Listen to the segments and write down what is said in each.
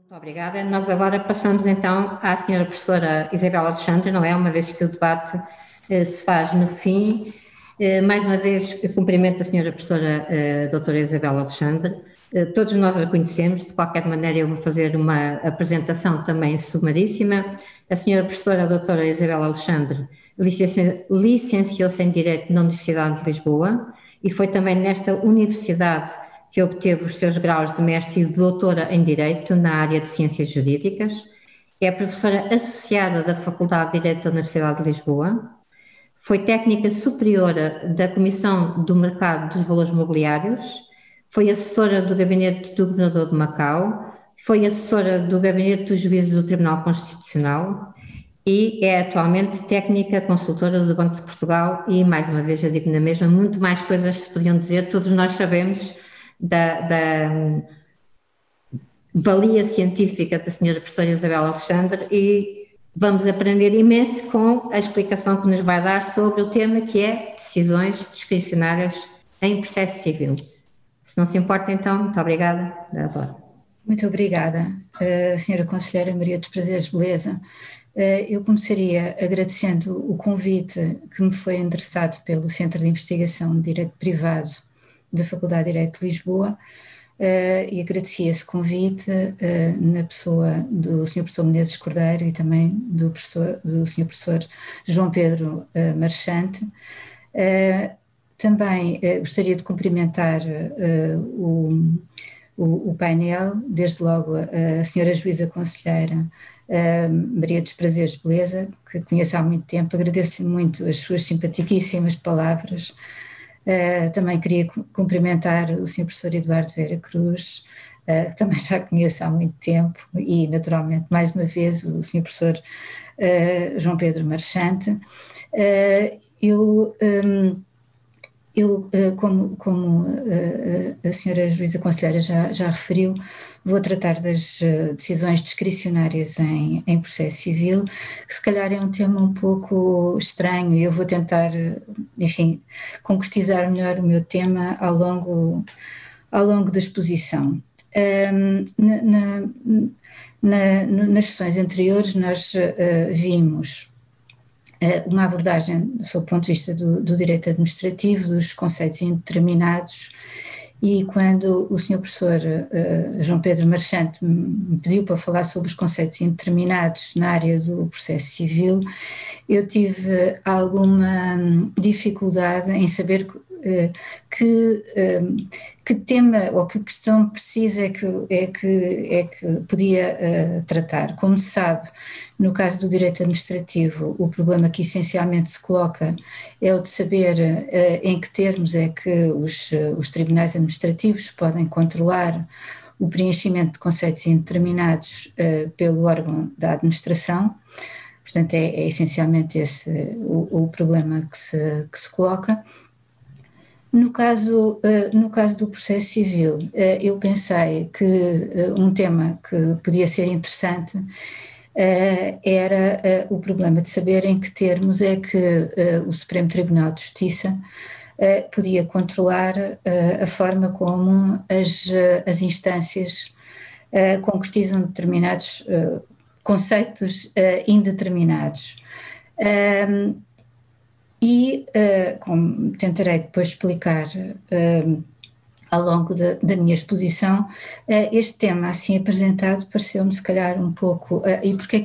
Muito obrigada. Nós agora passamos então à senhora professora Isabel Alexandre, não é? Uma vez que o debate se faz no fim. Mais uma vez, cumprimento a senhora professora doutora Isabel Alexandre. Todos nós a conhecemos, de qualquer maneira eu vou fazer uma apresentação também sumaríssima. A senhora professora doutora Isabel Alexandre licenciou-se em Direito na Universidade de Lisboa e foi também nesta universidade que obteve os seus graus de mestre e de doutora em Direito na área de Ciências Jurídicas. É professora associada da Faculdade de Direito da Universidade de Lisboa. Foi técnica superiora da Comissão do Mercado dos Valores Mobiliários. Foi assessora do Gabinete do Governador de Macau. Foi assessora do Gabinete dos Juízes do Tribunal Constitucional e é atualmente técnica consultora do Banco de Portugal e, mais uma vez, eu digo na mesma, muito mais coisas se podiam dizer, todos nós sabemos da valia científica da senhora professora Isabel Alexandre e vamos aprender imenso com a explicação que nos vai dar sobre o tema que é decisões discricionárias em processo civil. Se não se importa, então, muito obrigada. Muito obrigada, senhora Conselheira Maria dos Prazeres Beleza. Eu começaria agradecendo o convite que me foi endereçado pelo Centro de Investigação de Direito Privado da Faculdade de Direito de Lisboa e agradecia esse convite na pessoa do Sr. Professor Menezes Cordeiro e também do Sr. Professor João Pedro Marchante. Também gostaria de cumprimentar o painel, desde logo a senhora Juíza Conselheira Maria dos Prazeres Beleza, que conheço há muito tempo, agradeço-lhe muito as suas simpaticíssimas palavras. Também queria cumprimentar o Sr. Professor Eduardo Vera Cruz, que também já conheço há muito tempo, e naturalmente mais uma vez o Sr. Professor João Pedro Marchante. Como a senhora Juíza Conselheira já referiu, vou tratar das decisões discricionárias em processo civil, que se calhar é um tema um pouco estranho e eu vou tentar, enfim, concretizar melhor o meu tema ao longo da exposição. Nas sessões anteriores nós vimos uma abordagem sob o ponto de vista do direito administrativo, dos conceitos indeterminados, e quando o Sr. Professor João Pedro Marchante me pediu para falar sobre os conceitos indeterminados na área do processo civil, eu tive alguma dificuldade em saber que tema ou que questão precisa é que podia tratar. Como se sabe, no caso do direito administrativo, o problema que essencialmente se coloca é o de saber em que termos é que os tribunais administrativos podem controlar o preenchimento de conceitos indeterminados pelo órgão da administração. Portanto, é essencialmente esse o problema que se coloca. No caso do processo civil, eu pensei que um tema que podia ser interessante era o problema de saber em que termos é que o Supremo Tribunal de Justiça podia controlar a forma como as instâncias concretizam determinados conceitos indeterminados. Como tentarei depois explicar ao longo da minha exposição, este tema assim apresentado pareceu-me se calhar um pouco, e porque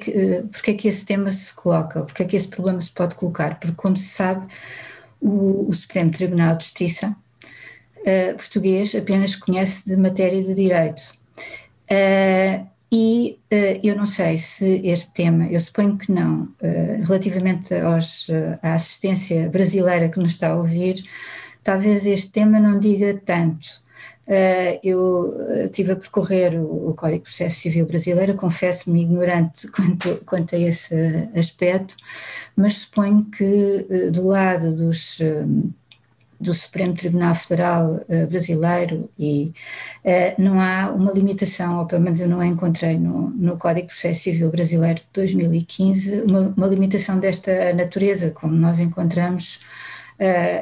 é que esse tema se coloca, porque é que esse problema se pode colocar, porque como se sabe o Supremo Tribunal de Justiça português apenas conhece de matéria de direito. Eu não sei se este tema, eu suponho que não, relativamente à assistência brasileira que nos está a ouvir, talvez este tema não diga tanto. Eu estive a percorrer o Código de Processo Civil brasileiro, confesso-me ignorante quanto a esse aspecto, mas suponho que do lado do Supremo Tribunal Federal brasileiro não há uma limitação, ou pelo menos eu não a encontrei no Código de Processo Civil brasileiro de 2015, uma limitação desta natureza, como nós encontramos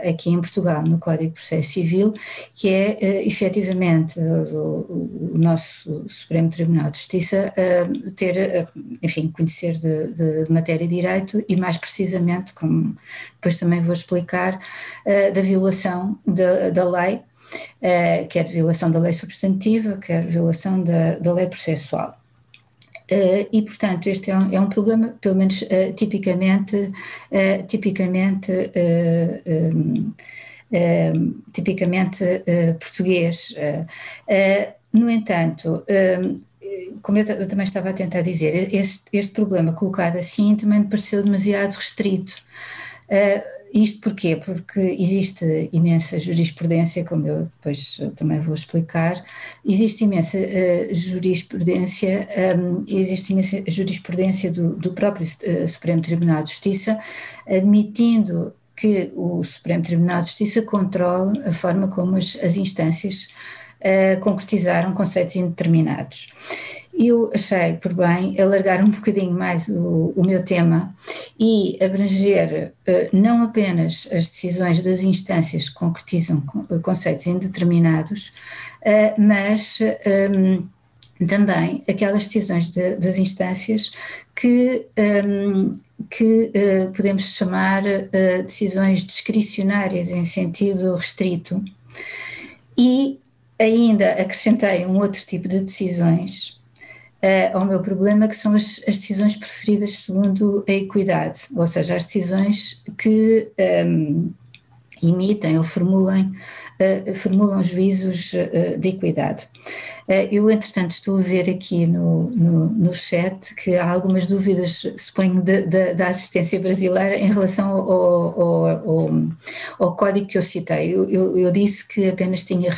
aqui em Portugal, no Código de Processo Civil, que é efetivamente o nosso Supremo Tribunal de Justiça ter, enfim, conhecer de matéria de direito e mais precisamente, como depois também vou explicar, da violação da lei, quer violação da lei substantiva, quer violação da lei processual. E, portanto, este é um problema, pelo menos tipicamente português. No entanto, como eu também estava a tentar dizer, este problema colocado assim também me pareceu demasiado restrito. Isto porquê? Porque existe imensa jurisprudência, como eu depois também vou explicar, existe imensa jurisprudência do próprio Supremo Tribunal de Justiça, admitindo que o Supremo Tribunal de Justiça controle a forma como as instâncias concretizaram conceitos indeterminados. Eu achei por bem alargar um bocadinho mais o meu tema e abranger não apenas as decisões das instâncias que concretizam conceitos indeterminados, mas também aquelas decisões das instâncias que podemos chamar decisões discricionárias em sentido restrito, e ainda acrescentei um outro tipo de decisões ao meu problema, que são as decisões preferidas segundo a equidade, ou seja, as decisões que emitem ou formulam juízos de equidade. Eu, entretanto, estou a ver aqui no chat que há algumas dúvidas, suponho, da assistência brasileira em relação ao código que eu citei. Eu disse que apenas tinha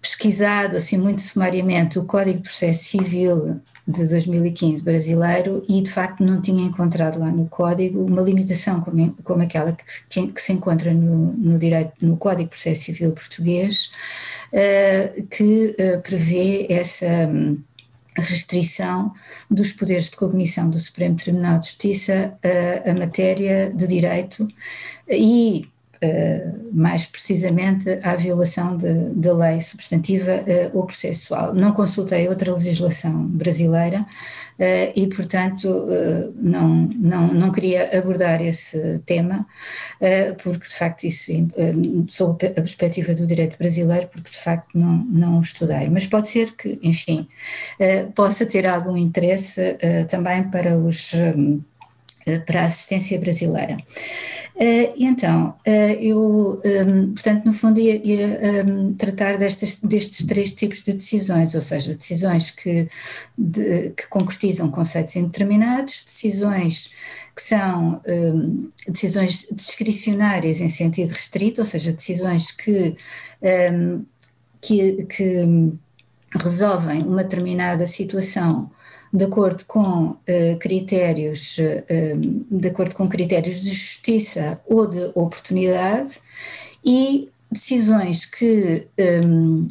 pesquisado assim muito sumariamente o Código de Processo Civil de 2015 brasileiro e de facto não tinha encontrado lá no Código uma limitação como aquela que se encontra no Código de Processo Civil português, que prevê essa restrição dos poderes de cognição do Supremo Tribunal de Justiça à matéria de direito e mais precisamente à violação da lei substantiva ou processual. Não consultei outra legislação brasileira e, portanto, não queria abordar esse tema, porque de facto isso, sob a perspectiva do direito brasileiro, porque de facto não o estudei. Mas pode ser que, enfim, possa ter algum interesse também para a assistência brasileira. Então, eu, portanto, no fundo ia tratar destes três tipos de decisões, ou seja, decisões que concretizam conceitos indeterminados, decisões que são decisões discricionárias em sentido restrito, ou seja, decisões que resolvem uma determinada situação de acordo com critérios de justiça ou de oportunidade, e decisões que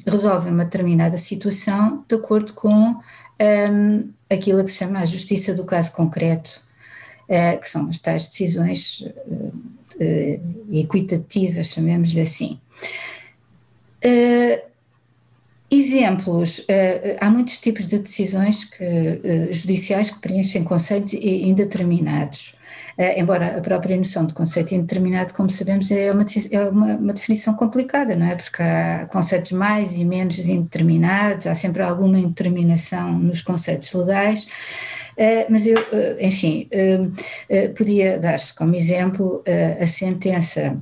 resolvem uma determinada situação de acordo com aquilo que se chama a justiça do caso concreto, que são as tais decisões equitativas, chamemos-lhe assim. Exemplos, há muitos tipos de decisões judiciais que preenchem conceitos indeterminados, embora a própria noção de conceito indeterminado, como sabemos, é uma definição complicada, não é? Porque há conceitos mais e menos indeterminados, há sempre alguma indeterminação nos conceitos legais, mas eu, enfim, podia dar-se como exemplo a sentença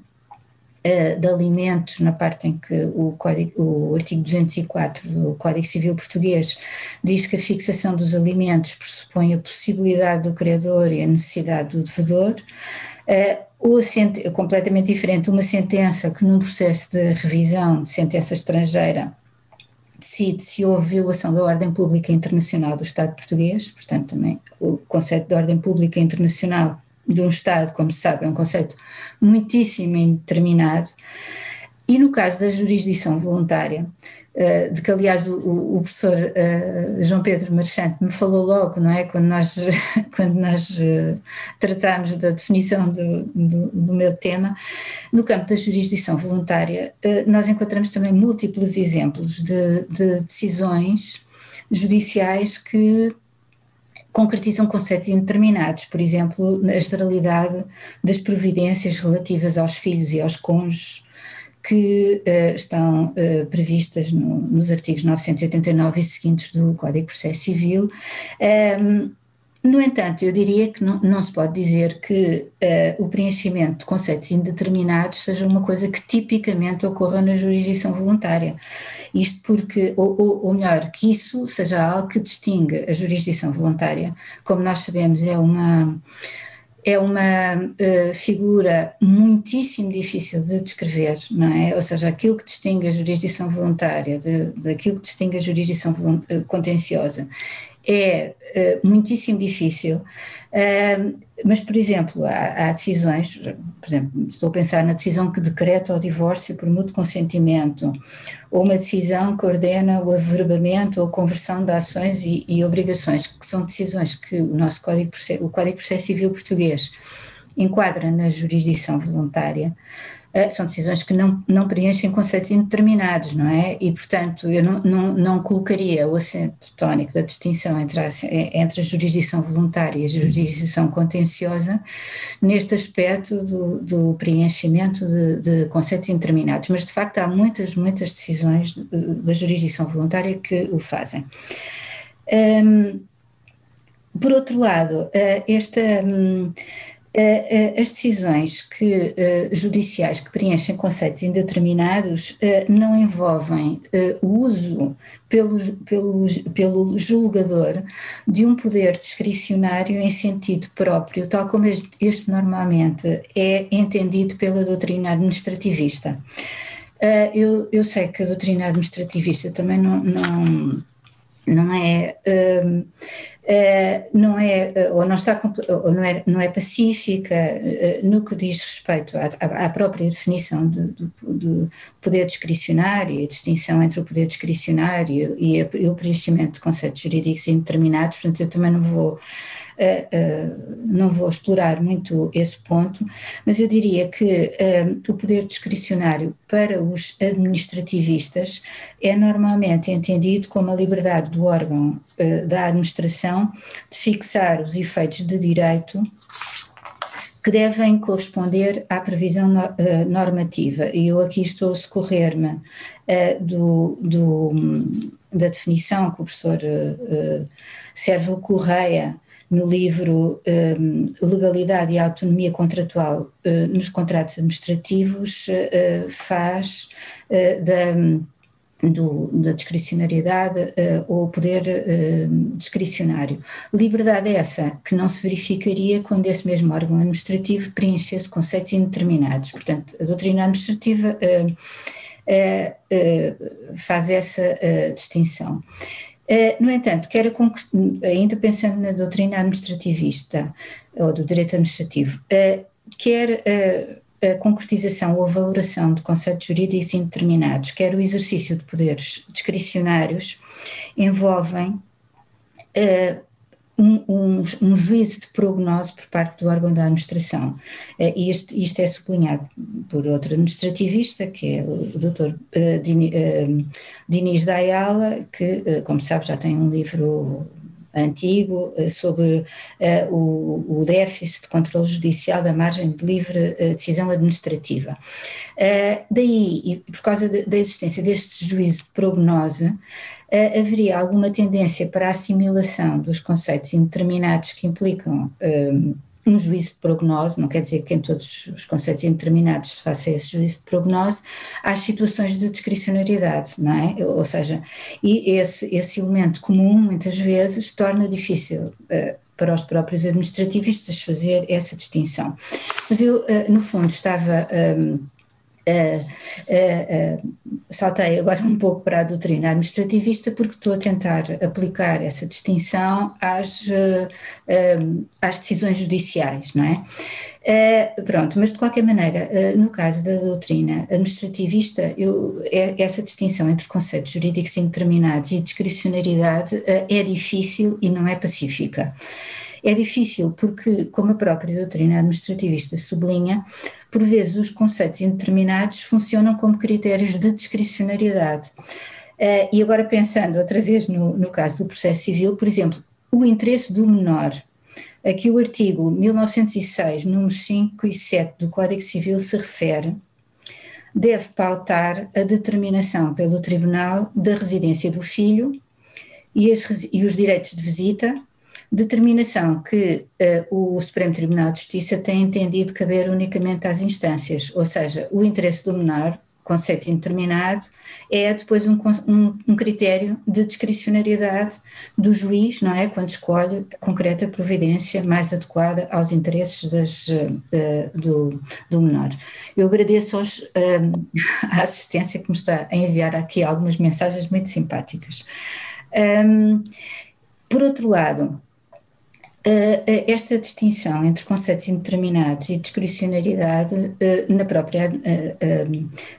de alimentos, na parte em que o artigo 204 do Código Civil Português diz que a fixação dos alimentos pressupõe a possibilidade do credor e a necessidade do devedor, ou completamente diferente, uma sentença que num processo de revisão de sentença estrangeira decide se houve violação da ordem pública internacional do Estado português, portanto também o conceito de ordem pública internacional de um Estado, como se sabe, é um conceito muitíssimo indeterminado, E no caso da jurisdição voluntária, de que aliás o professor João Pedro Marchante me falou logo, não é? Quando nós tratámos da definição do meu tema, no campo da jurisdição voluntária, nós encontramos também múltiplos exemplos de decisões judiciais que concretizam conceitos indeterminados, por exemplo, a generalidade das providências relativas aos filhos e aos cônjuges que estão previstas nos artigos 989 e seguintes do Código de Processo Civil. No entanto, eu diria que não se pode dizer que o preenchimento de conceitos indeterminados seja uma coisa que tipicamente ocorra na jurisdição voluntária. Isto porque, ou melhor, que isso seja algo que distingue a jurisdição voluntária. Como nós sabemos, é uma figura muitíssimo difícil de descrever, não é? Ou seja, aquilo que distingue a jurisdição voluntária daquilo que distingue a jurisdição contenciosa é muitíssimo difícil, mas, por exemplo, há decisões, por exemplo, estou a pensar na decisão que decreta o divórcio por mútuo consentimento, ou uma decisão que ordena o averbamento ou a conversão de ações e obrigações, que são decisões que o nosso Código de Processo Civil português enquadra na jurisdição voluntária. São decisões que não preenchem conceitos indeterminados, não é? E, portanto, eu não colocaria o acento tónico da distinção entre a jurisdição voluntária e a jurisdição contenciosa neste aspecto do preenchimento de conceitos indeterminados, mas, de facto, há muitas decisões da jurisdição voluntária que o fazem. Por outro lado, as decisões judiciais que preenchem conceitos indeterminados não envolvem o uso pelo julgador de um poder discricionário em sentido próprio, tal como este normalmente é entendido pela doutrina administrativista. Eu sei que a doutrina administrativista também não é pacífica no que diz respeito à própria definição do poder discricionário e a distinção entre o poder discricionário e o preenchimento de conceitos jurídicos indeterminados, portanto eu também não vou explorar muito esse ponto, mas eu diria que o poder discricionário para os administrativistas é normalmente entendido como a liberdade do órgão da administração de fixar os efeitos de direito que devem corresponder à previsão normativa. E eu aqui estou a socorrer-me da definição que o professor Sérvio Correia, no livro Legalidade e Autonomia Contratual nos Contratos Administrativos, faz da discricionariedade ou poder discricionário. Liberdade essa que não se verificaria quando esse mesmo órgão administrativo preenchesse conceitos indeterminados. Portanto, a doutrina administrativa faz essa distinção. No entanto, ainda pensando na doutrina administrativista ou do direito administrativo, quer a concretização ou a valoração de conceitos jurídicos indeterminados, quer o exercício de poderes discricionários, envolvem um juízo de prognose por parte do órgão da administração. E isto é sublinhado por outro administrativista, que é o Dr. Diniz da Ayala, que, como sabe, já tem um livro antigo sobre o déficit de controle judicial da margem de livre decisão administrativa. Daí, e por causa da existência deste juízo de prognose, haveria alguma tendência para a assimilação dos conceitos indeterminados que implicam um juízo de prognose, não quer dizer que em todos os conceitos indeterminados se faça esse juízo de prognose, às situações de discricionariedade, não é? Ou seja, e esse elemento comum, muitas vezes, torna difícil para os próprios administrativistas fazer essa distinção. Mas eu, no fundo, estava saltei agora um pouco para a doutrina administrativista porque estou a tentar aplicar essa distinção às decisões judiciais, não é? Pronto, mas de qualquer maneira, no caso da doutrina administrativista, essa distinção entre conceitos jurídicos indeterminados e discricionariedade é difícil e não é pacífica. É difícil porque, como a própria doutrina administrativista sublinha, por vezes os conceitos indeterminados funcionam como critérios de discricionariedade. E agora pensando outra vez no caso do processo civil, por exemplo, o interesse do menor, a que o artigo 1906, números 5 e 7 do Código Civil se refere, deve pautar a determinação pelo tribunal da residência do filho e os direitos de visita, determinação que o Supremo Tribunal de Justiça tem entendido caber unicamente às instâncias, ou seja, o interesse do menor, conceito indeterminado, é depois um critério de discricionariedade do juiz, não é? Quando escolhe a concreta providência mais adequada aos interesses do menor. Eu agradeço à assistência que me está a enviar aqui algumas mensagens muito simpáticas. Por outro lado, esta distinção entre conceitos indeterminados e discricionariedade na própria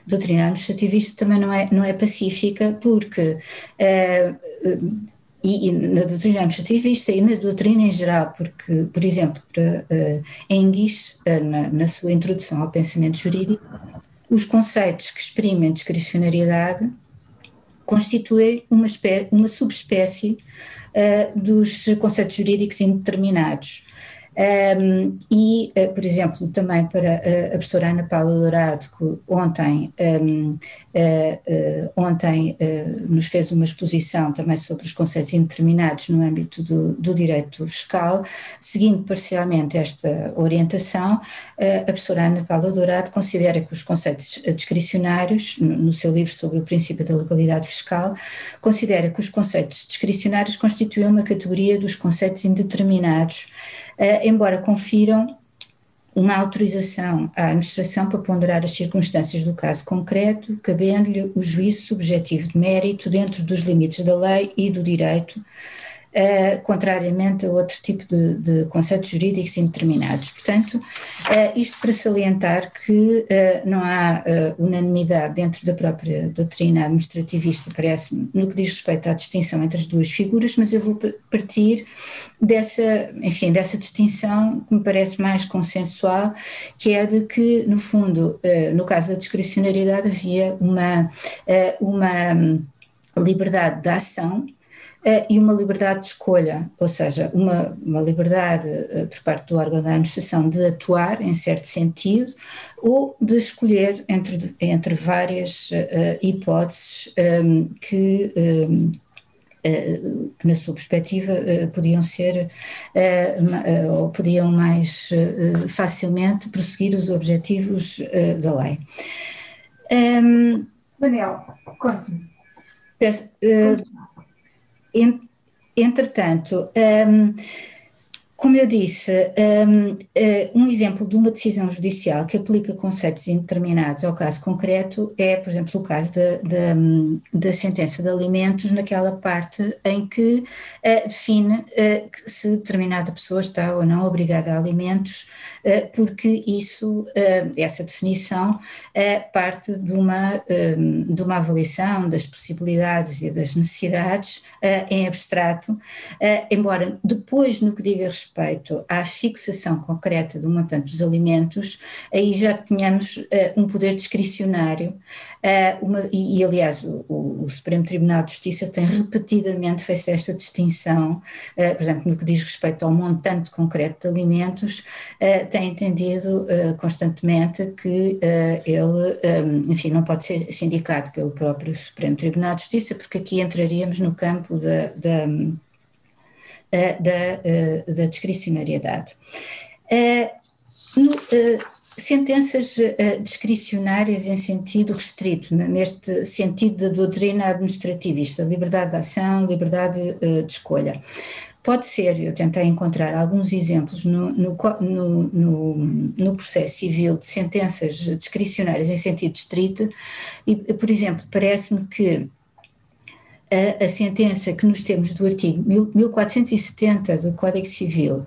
doutrina administrativista também não é pacífica, porque e na doutrina administrativista e na doutrina em geral, porque, por exemplo, para Engels, na sua introdução ao pensamento jurídico, os conceitos que exprimem discricionariedade constituem uma subespécie dos conceitos jurídicos indeterminados. Por exemplo, também para a professora Ana Paula Dourado, que ontem nos fez uma exposição também sobre os conceitos indeterminados no âmbito do direito fiscal, seguindo parcialmente esta orientação, a professora Ana Paula Dourado considera que os conceitos discricionários, no seu livro sobre o princípio da legalidade fiscal, considera que os conceitos discricionários constituem uma categoria dos conceitos indeterminados, embora confiram uma autorização à administração para ponderar as circunstâncias do caso concreto, cabendo-lhe o juízo subjetivo de mérito dentro dos limites da lei e do direito, contrariamente a outro tipo de conceitos jurídicos indeterminados. Portanto, isto para salientar que não há unanimidade dentro da própria doutrina administrativista, parece-me, no que diz respeito à distinção entre as duas figuras, mas eu vou partir dessa distinção que me parece mais consensual, que é de que, no fundo, no caso da discricionariedade, havia uma liberdade de ação e uma liberdade de escolha, ou seja, uma liberdade por parte do órgão da administração de atuar em certo sentido ou de escolher entre várias hipóteses que na sua perspectiva podiam ser ou podiam mais facilmente prosseguir os objetivos da lei. Manel, conte-me. Entretanto, como eu disse, um exemplo de uma decisão judicial que aplica conceitos indeterminados ao caso concreto é, por exemplo, o caso da sentença de alimentos, naquela parte em que define se determinada pessoa está ou não obrigada a alimentos, porque essa definição parte de uma avaliação das possibilidades e das necessidades em abstrato, embora depois, no que diga respeito à fixação concreta do montante dos alimentos, aí já tínhamos um poder discricionário aliás o Supremo Tribunal de Justiça tem repetidamente feito esta distinção, por exemplo, no que diz respeito ao montante concreto de alimentos, tem entendido constantemente que ele, enfim, não pode ser sindicado pelo próprio Supremo Tribunal de Justiça, porque aqui entraríamos no campo da discricionariedade. sentenças discricionárias em sentido restrito, neste sentido da doutrina administrativista, liberdade de ação, liberdade de escolha. Pode ser, eu tentei encontrar alguns exemplos no processo civil de sentenças discricionárias em sentido estrito, e, por exemplo, parece-me que a sentença que nos temos do artigo 1470 do Código Civil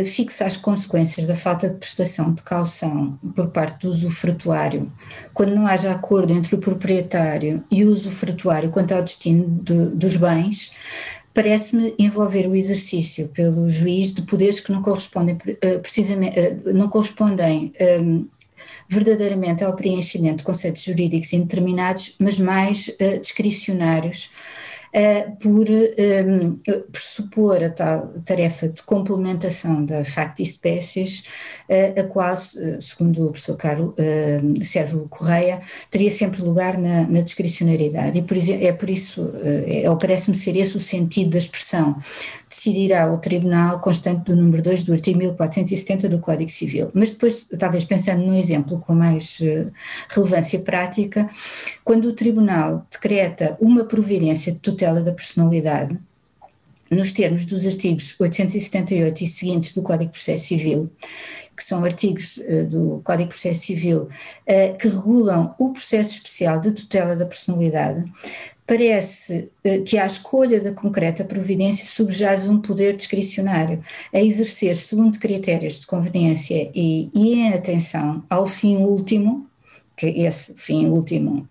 fixa as consequências da falta de prestação de caução por parte do usufrutuário, quando não haja acordo entre o proprietário e o usufrutuário quanto ao destino dos bens, parece-me envolver o exercício pelo juiz de poderes que não correspondem verdadeiramente ao preenchimento de conceitos jurídicos indeterminados, mas mais discricionários, por pressupor a tal tarefa de complementação da facto-espécies, a qual, segundo o professor Cérvulo Correia, teria sempre lugar na discricionariedade, e por isso, parece-me ser esse o sentido da expressão: decidirá o Tribunal constante do número 2 do artigo 1470 do Código Civil. Mas depois, talvez pensando num exemplo com mais relevância prática, quando o Tribunal decreta uma providência de tutela da personalidade, nos termos dos artigos 878 e seguintes do Código de Processo Civil, que são artigos do Código de Processo Civil que regulam o processo especial de tutela da personalidade, parece que à escolha da concreta providência subjaz um poder discricionário a exercer segundo critérios de conveniência e em atenção ao fim último, que esse fim último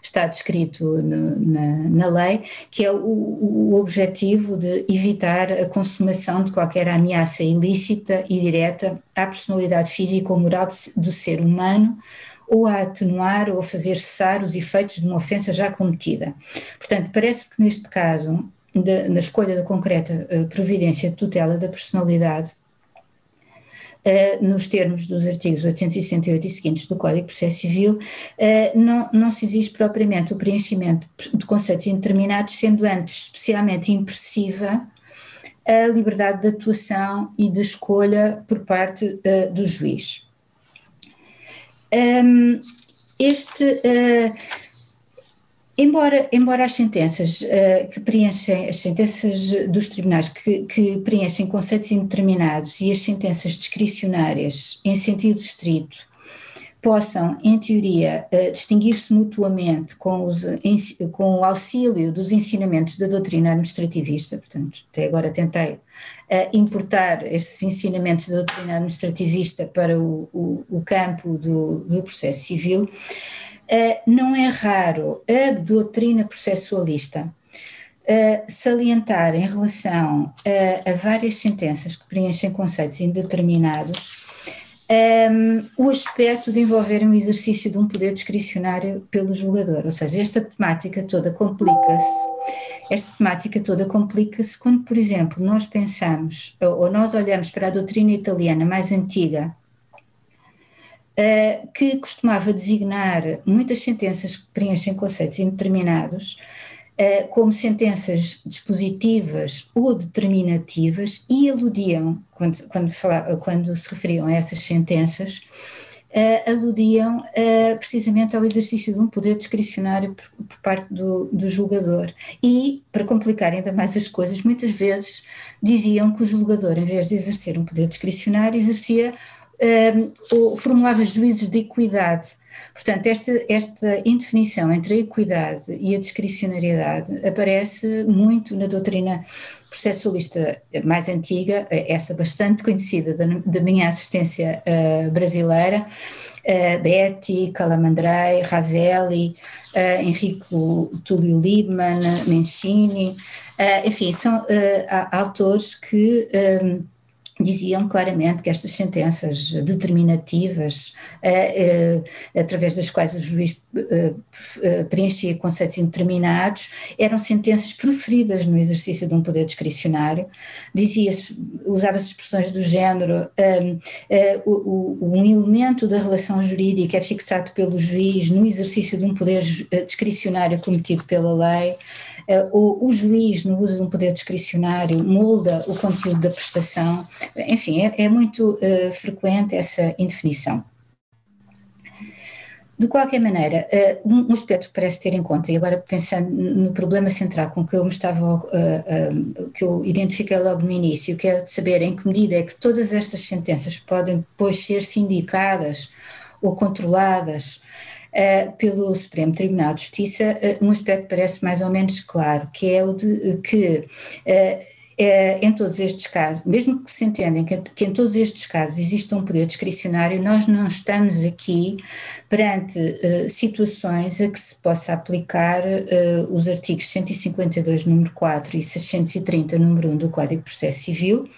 está descrito na lei, que é o objetivo de evitar a consumação de qualquer ameaça ilícita e direta à personalidade física ou moral do ser humano, ou a atenuar ou a fazer cessar os efeitos de uma ofensa já cometida. Portanto, parece que neste caso, na escolha da concreta providência de tutela da personalidade, nos termos dos artigos 868 e seguintes do Código de Processo Civil, não se exige propriamente o preenchimento de conceitos indeterminados, sendo antes especialmente impressiva a liberdade de atuação e de escolha por parte do juiz. Embora as sentenças que preenchem, as sentenças dos tribunais que preenchem conceitos indeterminados e as sentenças discricionárias em sentido estrito possam, em teoria, distinguir-se mutuamente com o auxílio dos ensinamentos da doutrina administrativista, portanto, até agora tentei importar esses ensinamentos da doutrina administrativista para o campo do processo civil, não é raro a doutrina processualista salientar em relação a várias sentenças que preenchem conceitos indeterminados o aspecto de envolverem o exercício de um poder discricionário pelo julgador, ou seja, esta temática toda complica-se quando, por exemplo, nós pensamos ou nós olhamos para a doutrina italiana mais antiga, que costumava designar muitas sentenças que preenchem conceitos indeterminados como sentenças dispositivas ou determinativas, e aludiam, quando se referiam a essas sentenças, aludiam precisamente ao exercício de um poder discricionário por parte do julgador. E, para complicar ainda mais as coisas, muitas vezes diziam que o julgador, em vez de exercer um poder discricionário, exercia ou formulava juízos de equidade. Portanto, esta indefinição entre a equidade e a discricionariedade aparece muito na doutrina processualista mais antiga, essa bastante conhecida da minha assistência brasileira, Betti, Calamandrei, Raselli, Enrico Túlio Liebman, Mencini, enfim, são autores que diziam claramente que estas sentenças determinativas, através das quais o juiz preenchia conceitos indeterminados, eram sentenças proferidas no exercício de um poder discricionário. Usava-se expressões do género, um elemento da relação jurídica é fixado pelo juiz no exercício de um poder discricionário cometido pela lei, o juiz, no uso de um poder discricionário, molda o conteúdo da prestação. enfim, é muito frequente essa indefinição. De qualquer maneira, um aspecto que parece ter em conta, e agora pensando no problema central com que eu me estava, que eu identifiquei logo no início, que é de saber em que medida é que todas estas sentenças podem depois ser sindicadas ou controladas pelo Supremo Tribunal de Justiça, um aspecto parece mais ou menos claro, que é o de que em todos estes casos, mesmo que se entendem que em todos estes casos existe um poder discricionário, nós não estamos aqui perante situações a que se possa aplicar os artigos 152, número 4 e 630, número 1 do Código de Processo Civil.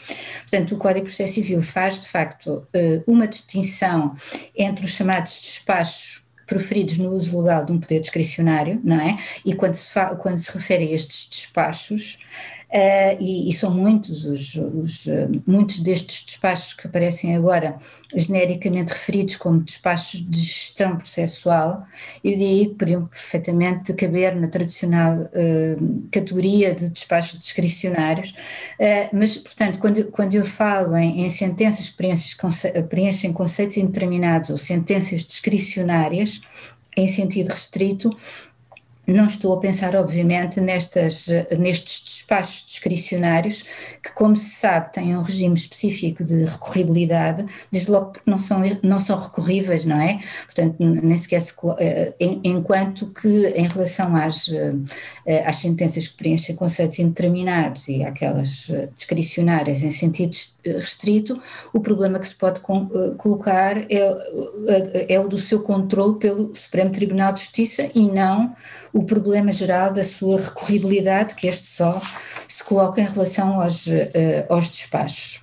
Portanto, o Código de Processo Civil faz, de facto, uma distinção entre os chamados despachos proferidos no uso legal de um poder discricionário, não é? E quando se refere a estes despachos, e são muitos muitos destes despachos que aparecem agora genericamente referidos como despachos de gestão processual, eu diria que podiam perfeitamente caber na tradicional categoria de despachos discricionários, mas, portanto, quando eu falo em sentenças que preenchem conceitos indeterminados ou sentenças discricionárias em sentido restrito, não estou a pensar, obviamente, nestes despachos discricionários que, como se sabe, têm um regime específico de recorribilidade, desde logo porque não são recorríveis, não é? Portanto, nem sequer enquanto que em relação às sentenças que preenchem conceitos indeterminados e àquelas discricionárias em sentido restrito, o problema que se pode colocar é o do seu controle pelo Supremo Tribunal de Justiça e não o problema geral da sua recorribilidade, que este só se coloca em relação aos despachos.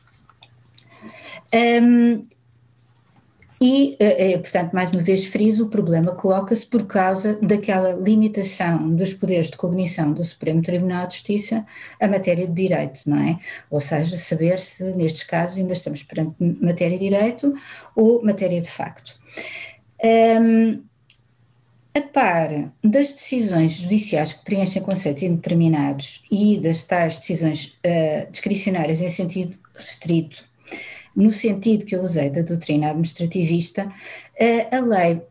Portanto, mais uma vez friso, o problema coloca-se por causa daquela limitação dos poderes de cognição do Supremo Tribunal de Justiça à matéria de direito, não é? Ou seja, saber se nestes casos ainda estamos perante matéria de direito ou matéria de facto. A par das decisões judiciais que preenchem conceitos indeterminados e das tais decisões discricionárias em sentido restrito, no sentido que eu usei da doutrina administrativista, a lei,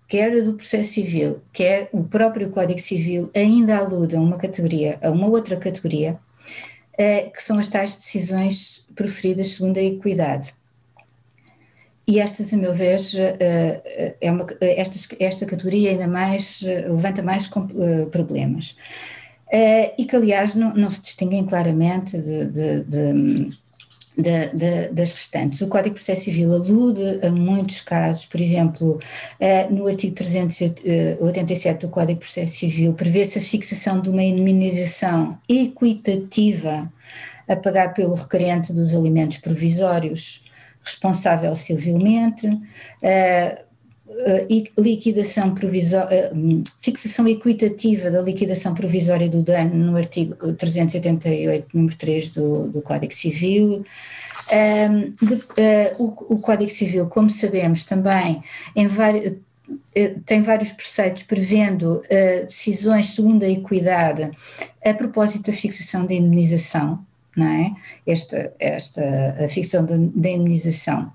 quer a do processo civil, quer o próprio Código Civil, ainda alude a uma outra categoria, que são as tais decisões proferidas segundo a equidade. E estas, a meu ver, esta categoria ainda mais levanta mais problemas. E que, aliás, não se distinguem claramente das restantes. O Código de Processo Civil alude a muitos casos, por exemplo, no artigo 387 do Código de Processo Civil, prevê-se a fixação de uma indemnização equitativa a pagar pelo requerente dos alimentos provisórios responsável civilmente, fixação equitativa da liquidação provisória do dano no artigo 388, número 3 do Código Civil. O Código Civil, como sabemos, também tem vários preceitos prevendo decisões segundo a equidade a propósito da fixação da indemnização, não é? A fixação da indemnização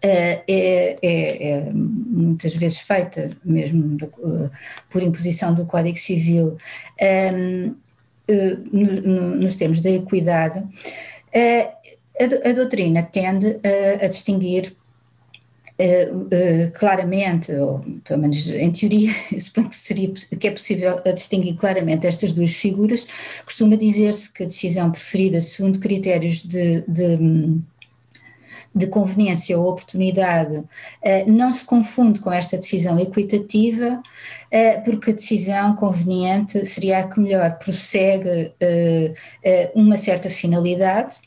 é muitas vezes feita mesmo por imposição do Código Civil nos termos da equidade. A doutrina tende a distinguir claramente, ou pelo menos em teoria, suponho que é possível distinguir claramente estas duas figuras. Costuma dizer-se que a decisão preferida segundo critérios de conveniência ou oportunidade não se confunde com esta decisão equitativa, porque a decisão conveniente seria a que melhor prossegue uma certa finalidade,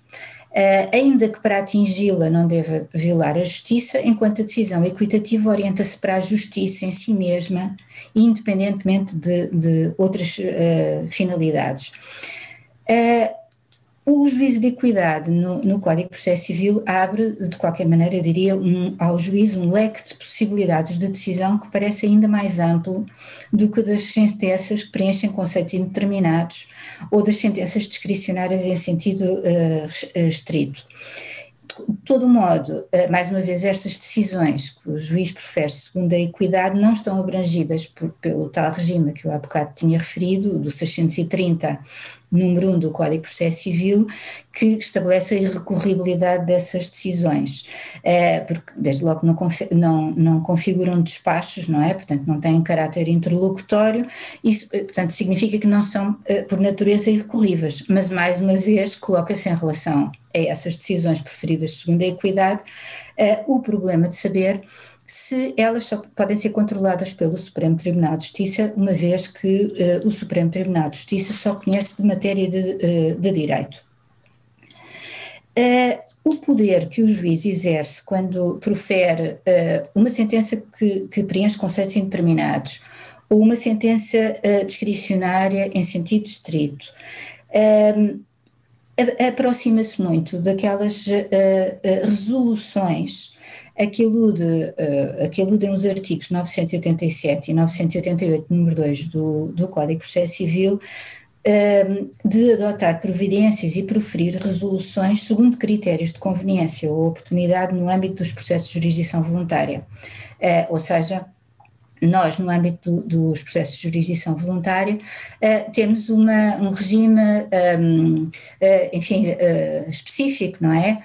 ainda que para atingi-la não deva violar a justiça, enquanto a decisão equitativa orienta-se para a justiça em si mesma, independentemente de outras finalidades. O juízo de equidade no Código de Processo Civil abre, de qualquer maneira, eu diria, ao juiz um leque de possibilidades de decisão que parece ainda mais amplo do que das sentenças que preenchem conceitos indeterminados ou das sentenças discricionárias em sentido estrito. De todo modo, mais uma vez, estas decisões que o juiz profere segundo a equidade não estão abrangidas pelo tal regime que eu há bocado tinha referido, do 630, número 1 do Código de Processo Civil, que estabelece a irrecorribilidade dessas decisões, porque desde logo não configuram despachos, não é? Portanto não têm caráter interlocutório, isso portanto significa que não são por natureza irrecorríveis, mas mais uma vez coloca-se em relação a essas decisões preferidas segundo a equidade o problema de saber se elas só podem ser controladas pelo Supremo Tribunal de Justiça, uma vez que o Supremo Tribunal de Justiça só conhece de matéria de direito. O poder que o juiz exerce quando profere uma sentença que preenche conceitos indeterminados ou uma sentença discricionária em sentido estrito, aproxima-se muito daquelas resoluções a que aludem os artigos 987 e 988, número 2 do Código de Processo Civil, de adotar providências e proferir resoluções segundo critérios de conveniência ou oportunidade no âmbito dos processos de jurisdição voluntária. Ou seja, nós, no âmbito dos processos de jurisdição voluntária, temos um regime, específico, não é?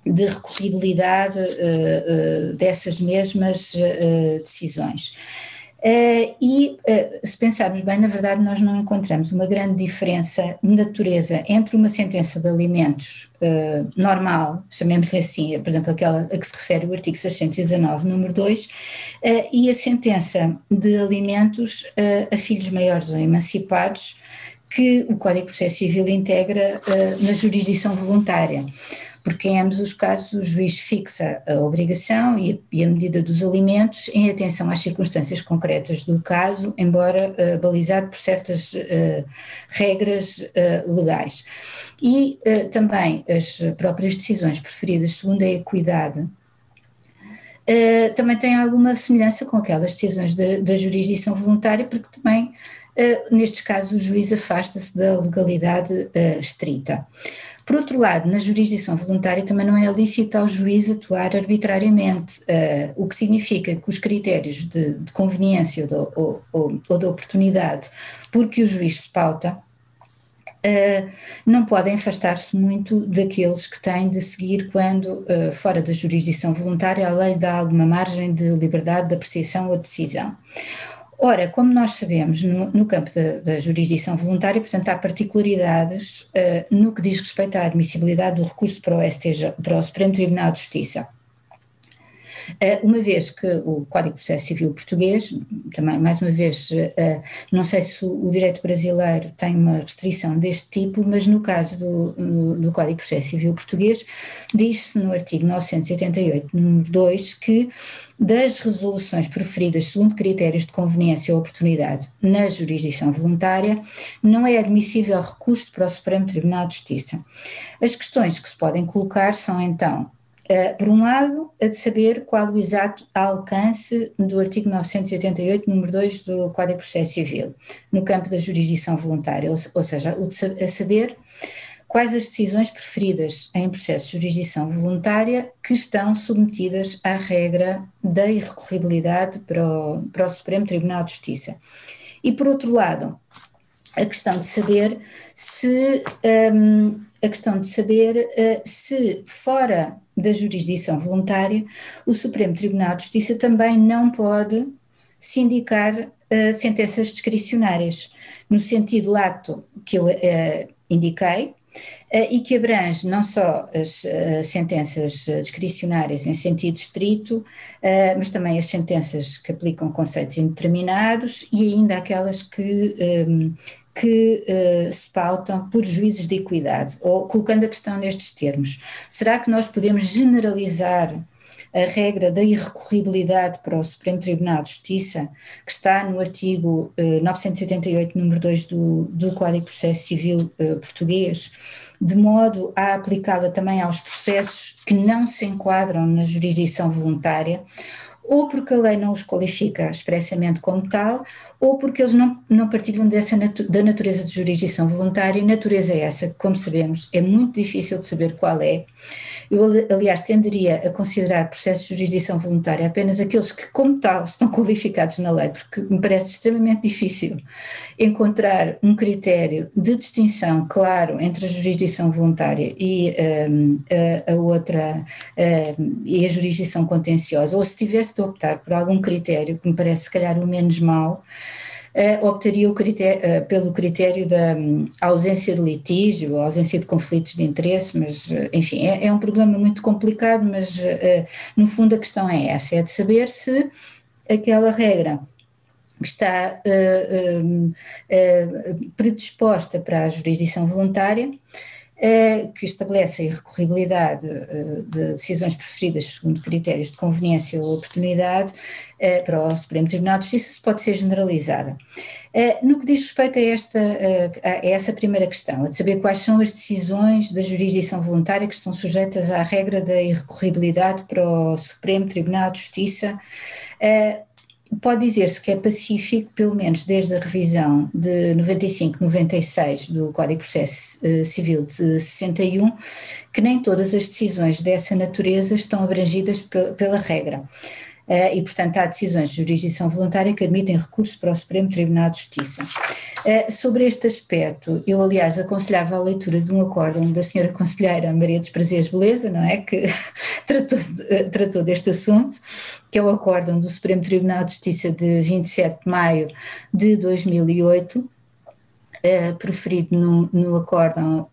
De recorribilidade dessas mesmas decisões. Se pensarmos bem, na verdade nós não encontramos uma grande diferença de natureza entre uma sentença de alimentos normal, chamemos-lhe assim, por exemplo aquela a que se refere o artigo 619, número 2, e a sentença de alimentos a filhos maiores ou emancipados que o Código de Processo Civil integra na jurisdição voluntária. Porque em ambos os casos o juiz fixa a obrigação e a medida dos alimentos em atenção às circunstâncias concretas do caso, embora balizado por certas regras legais. E também as próprias decisões preferidas segundo a equidade também têm alguma semelhança com aquelas decisões da jurisdição voluntária, porque também nestes casos o juiz afasta-se da legalidade estrita. Por outro lado, na jurisdição voluntária também não é lícito ao juiz atuar arbitrariamente, o que significa que os critérios de conveniência ou de oportunidade por que o juiz se pauta não podem afastar-se muito daqueles que têm de seguir quando, fora da jurisdição voluntária, a lei dá alguma margem de liberdade de apreciação ou decisão. Ora, como nós sabemos, no campo da jurisdição voluntária, portanto, há particularidades no que diz respeito à admissibilidade do recurso para o Supremo Tribunal de Justiça. Uma vez que o Código de Processo Civil português, também mais uma vez, não sei se o direito brasileiro tem uma restrição deste tipo, mas no caso do Código de Processo Civil português, diz-se no artigo 988, número 2, que das resoluções proferidas segundo critérios de conveniência ou oportunidade na jurisdição voluntária, não é admissível recurso para o Supremo Tribunal de Justiça. As questões que se podem colocar são então, por um lado, a de saber qual o exato alcance do artigo 988, número 2 do Código de Processo Civil, no campo da jurisdição voluntária, ou seja, a saber quais as decisões preferidas em processo de jurisdição voluntária que estão submetidas à regra da irrecorribilidade para o Supremo Tribunal de Justiça. E, por outro lado, a questão de saber se fora da jurisdição voluntária o Supremo Tribunal de Justiça também não pode sindicar sentenças discricionárias, no sentido lato que eu indiquei, e que abrange não só as sentenças discricionárias em sentido estrito, mas também as sentenças que aplicam conceitos indeterminados e ainda aquelas que se pautam por juízes de equidade, ou colocando a questão nestes termos, será que nós podemos generalizar a regra da irrecorribilidade para o Supremo Tribunal de Justiça, que está no artigo 988, número 2 do Código de Processo Civil português, de modo a aplicá-la também aos processos que não se enquadram na jurisdição voluntária, ou porque a lei não os qualifica expressamente como tal, ou porque eles não partilham da natureza de jurisdição voluntária, e natureza é essa que, como sabemos, é muito difícil de saber qual é. Eu, aliás, tenderia a considerar processos de jurisdição voluntária apenas aqueles que, como tal, estão qualificados na lei, porque me parece extremamente difícil encontrar um critério de distinção claro entre a jurisdição voluntária e a outra, e a jurisdição contenciosa, ou se tivesse de optar por algum critério, que me parece se calhar o menos mau, optaria pelo critério da ausência de litígio, ausência de conflitos de interesse, mas enfim, é um problema muito complicado, mas no fundo a questão é essa, é de saber se aquela regra que está predisposta para a jurisdição voluntária, que estabelece a irrecorribilidade de decisões preferidas segundo critérios de conveniência ou oportunidade para o Supremo Tribunal de Justiça, se pode ser generalizada. No que diz respeito a essa primeira questão, a de saber quais são as decisões da jurisdição voluntária que estão sujeitas à regra da irrecorribilidade para o Supremo Tribunal de Justiça, pode dizer-se que é pacífico, pelo menos desde a revisão de 95-96 do Código de Processo Civil de 61, que nem todas as decisões dessa natureza estão abrangidas pela regra. E, portanto, há decisões de jurisdição voluntária que admitem recurso para o Supremo Tribunal de Justiça. Sobre este aspecto, eu, aliás, aconselhava a leitura de um acórdão da senhora Conselheira Maria dos Prazeres Beleza, não é, que tratou deste assunto, que é o acórdão do Supremo Tribunal de Justiça de 27 de maio de 2008, proferido no acórdão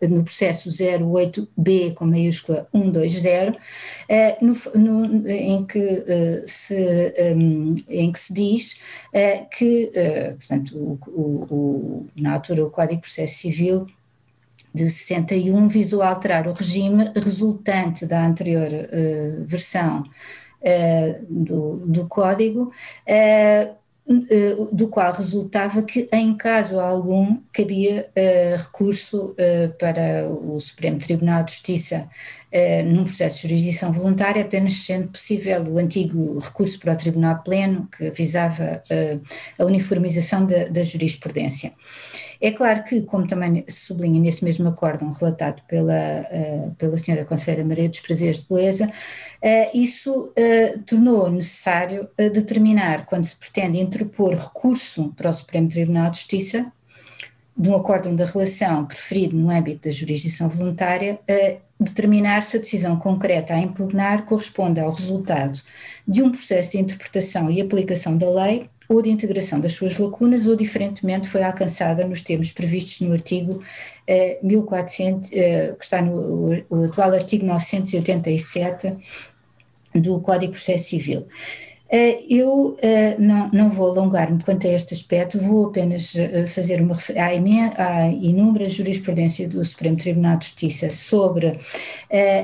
no processo 08B com maiúscula 120, em que se diz que, portanto, na altura o Código de Processo Civil de 61 visou alterar o regime resultante da anterior versão do Código, do qual resultava que, em caso algum, cabia recurso para o Supremo Tribunal de Justiça num processo de jurisdição voluntária, apenas sendo possível o antigo recurso para o Tribunal Pleno, que visava a uniformização da jurisprudência. É claro que, como também se sublinha nesse mesmo acórdão relatado pela senhora Conselheira Maria dos Prazeres de Beleza, isso tornou necessário determinar, quando se pretende interpor recurso para o Supremo Tribunal de Justiça, de um acórdão da relação preferido no âmbito da jurisdição voluntária, determinar se a decisão concreta a impugnar corresponde ao resultado de um processo de interpretação e aplicação da lei ou de integração das suas lacunas, ou diferentemente foi alcançada nos termos previstos no artigo 1400, que está no atual artigo 987 do Código de Processo Civil. Eu não vou alongar-me quanto a este aspecto, vou apenas fazer uma referência à inúmera jurisprudência do Supremo Tribunal de Justiça sobre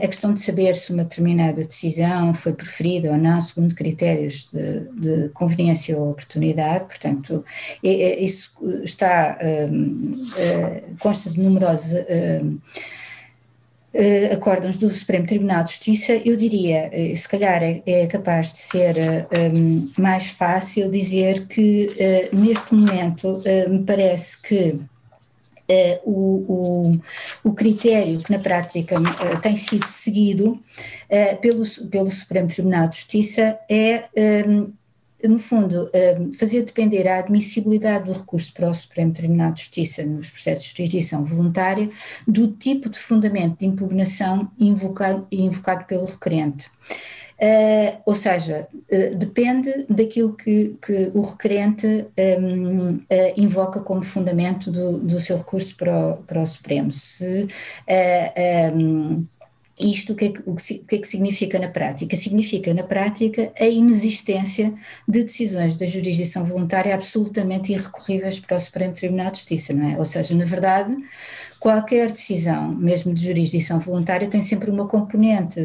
a questão de saber se uma determinada decisão foi preferida ou não segundo critérios de conveniência ou oportunidade. Portanto, isso consta de numerosos acórdãos do Supremo Tribunal de Justiça. Eu diria, se calhar é capaz de ser mais fácil dizer que neste momento me parece que o critério que na prática tem sido seguido pelo Supremo Tribunal de Justiça é, no fundo, fazer depender a admissibilidade do recurso para o Supremo Tribunal de Justiça nos processos de jurisdição voluntária do tipo de fundamento de impugnação invocado pelo requerente. Ou seja, depende daquilo que o requerente invoca como fundamento do seu recurso para o Supremo. Isto o que é que significa na prática? Significa na prática a inexistência de decisões da jurisdição voluntária absolutamente irrecorríveis para o Supremo Tribunal de Justiça, não é? Ou seja, na verdade, qualquer decisão, mesmo de jurisdição voluntária, tem sempre uma componente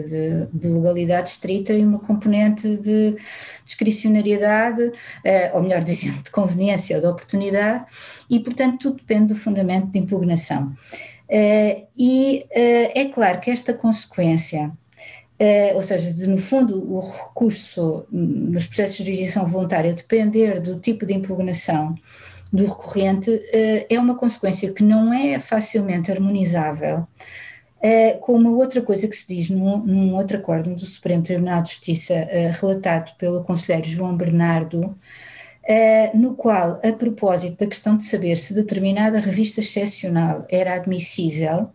de legalidade estrita e uma componente de discricionariedade, ou melhor dizendo, de conveniência ou de oportunidade, e portanto tudo depende do fundamento de impugnação. É claro que esta consequência, ou seja, no fundo o recurso nos processos de jurisdição voluntária depender do tipo de impugnação do recorrente, é uma consequência que não é facilmente harmonizável com uma outra coisa que se diz num outro acórdão do Supremo Tribunal de Justiça, relatado pelo conselheiro João Bernardo, no qual, a propósito da questão de saber se determinada revista excepcional era admissível,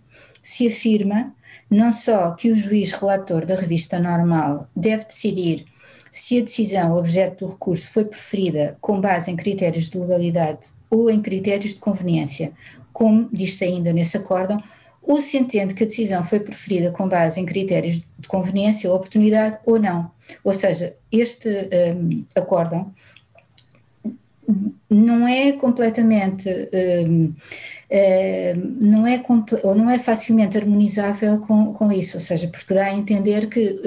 se afirma não só que o juiz relator da revista normal deve decidir se a decisão objeto do recurso foi preferida com base em critérios de legalidade ou em critérios de conveniência, como diz-se ainda nesse acórdão, ou se entende que a decisão foi preferida com base em critérios de conveniência ou oportunidade ou não. Ou seja, este acórdão não é completamente, não é facilmente harmonizável com isso, ou seja, porque dá a entender que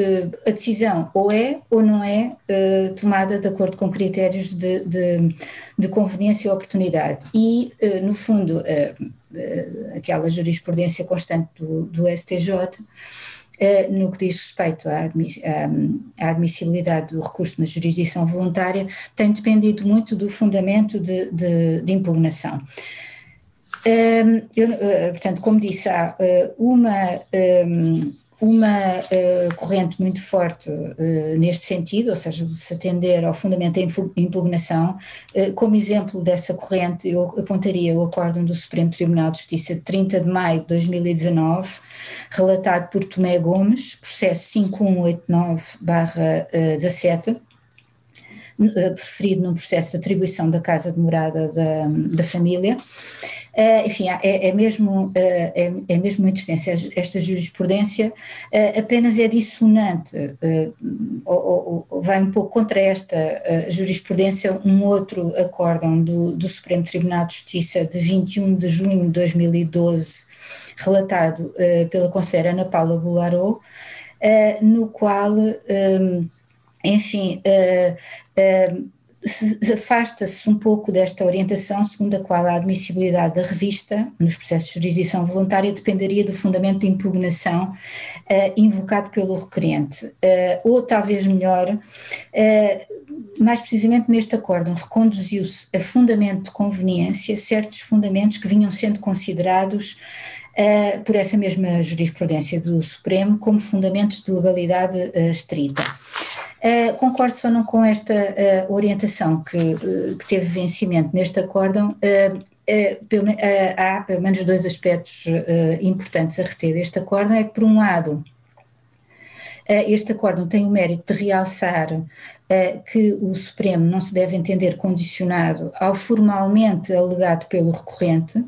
a decisão ou é ou não é tomada de acordo com critérios de conveniência ou oportunidade. E, no fundo, aquela jurisprudência constante do STJ, no que diz respeito à admissibilidade do recurso na jurisdição voluntária, tem dependido muito do fundamento de impugnação. Portanto, como disse, há uma corrente muito forte neste sentido, ou seja, de se atender ao fundamento da impugnação. Como exemplo dessa corrente, eu apontaria o acórdão do Supremo Tribunal de Justiça de 30 de maio de 2019, relatado por Tomé Gomes, processo 5189/17, preferido num processo de atribuição da casa de morada da família. Enfim, é mesmo muito extensa esta jurisprudência, apenas é dissonante, ou vai um pouco contra esta jurisprudência um outro acórdão do Supremo Tribunal de Justiça de 21 de junho de 2012, relatado pela conselheira Ana Paula Bularó, no qual, enfim, afasta-se um pouco desta orientação segundo a qual a admissibilidade da revista nos processos de jurisdição voluntária dependeria do fundamento de impugnação invocado pelo requerente, ou talvez melhor, mais precisamente neste acórdão reconduziu-se a fundamento de conveniência certos fundamentos que vinham sendo considerados por essa mesma jurisprudência do Supremo como fundamentos de legalidade estrita. Concordo só não com esta orientação que teve vencimento neste acórdão. Há pelo menos dois aspectos importantes a reter deste acórdão. É que, por um lado, este acórdão tem o mérito de realçar que o Supremo não se deve entender condicionado ao formalmente alegado pelo recorrente,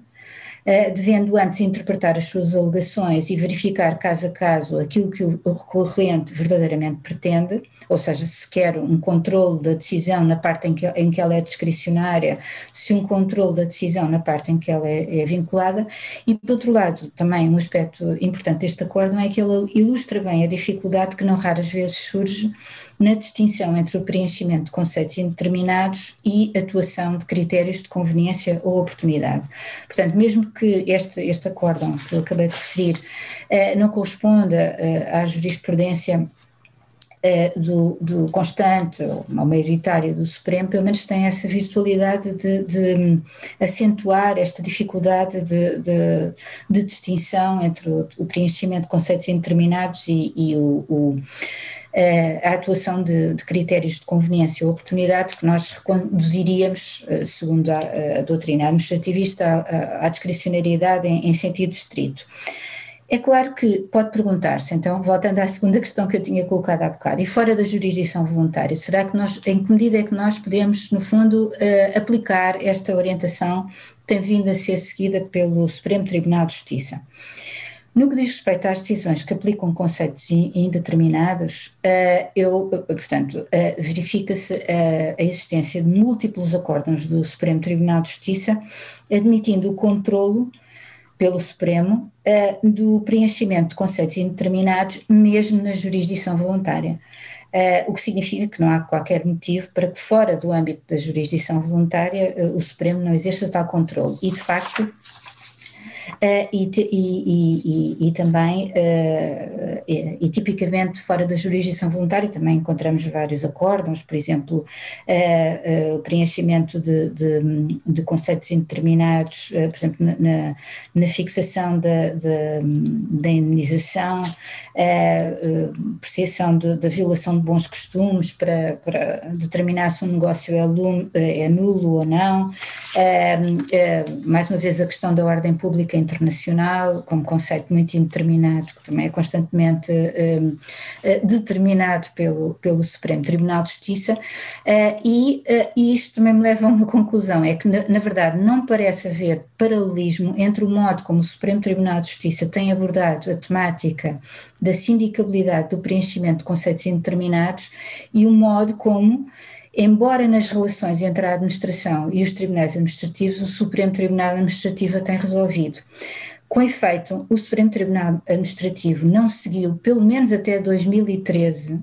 devendo antes interpretar as suas alegações e verificar caso a caso aquilo que o recorrente verdadeiramente pretende, ou seja, se quer um controle da decisão na parte em que ela é discricionária, se um controle da decisão na parte em que ela é vinculada. E, por outro lado, também um aspecto importante deste acórdão é que ele ilustra bem a dificuldade que não raras vezes surge na distinção entre o preenchimento de conceitos indeterminados e atuação de critérios de conveniência ou oportunidade. Portanto, mesmo que este acórdão que eu acabei de referir não corresponda à jurisprudência do constante ou maioritária do Supremo, pelo menos tem essa virtualidade de acentuar esta dificuldade de distinção entre o preenchimento de conceitos indeterminados e a atuação de critérios de conveniência ou oportunidade que nós reconduziríamos, segundo a doutrina administrativista, à discricionariedade em sentido estrito. É claro que pode perguntar-se, então, voltando à segunda questão que eu tinha colocado há bocado, e fora da jurisdição voluntária, será que em que medida é que nós podemos, no fundo, aplicar esta orientação que tem vindo a ser seguida pelo Supremo Tribunal de Justiça? No que diz respeito às decisões que aplicam conceitos indeterminados, verifica-se a existência de múltiplos acórdãos do Supremo Tribunal de Justiça, admitindo o controlo pelo Supremo do preenchimento de conceitos indeterminados, mesmo na jurisdição voluntária. O que significa que não há qualquer motivo para que, fora do âmbito da jurisdição voluntária, o Supremo não exerça tal controle. E, de facto, tipicamente fora da jurisdição voluntária também encontramos vários acórdãos, por exemplo, o preenchimento de conceitos indeterminados, por exemplo, na fixação da indemnização, apreciação da violação de bons costumes para determinar se um negócio é nulo ou não, mais uma vez a questão da ordem pública internacional, como conceito muito indeterminado, que também é constantemente determinado pelo Supremo Tribunal de Justiça, e isto também me leva a uma conclusão, é que na verdade não parece haver paralelismo entre o modo como o Supremo Tribunal de Justiça tem abordado a temática da sindicabilidade do preenchimento de conceitos indeterminados e o modo como, embora nas relações entre a administração e os tribunais administrativos, o Supremo Tribunal Administrativo a tem resolvido. Com efeito, o Supremo Tribunal Administrativo não seguiu, pelo menos até 2013,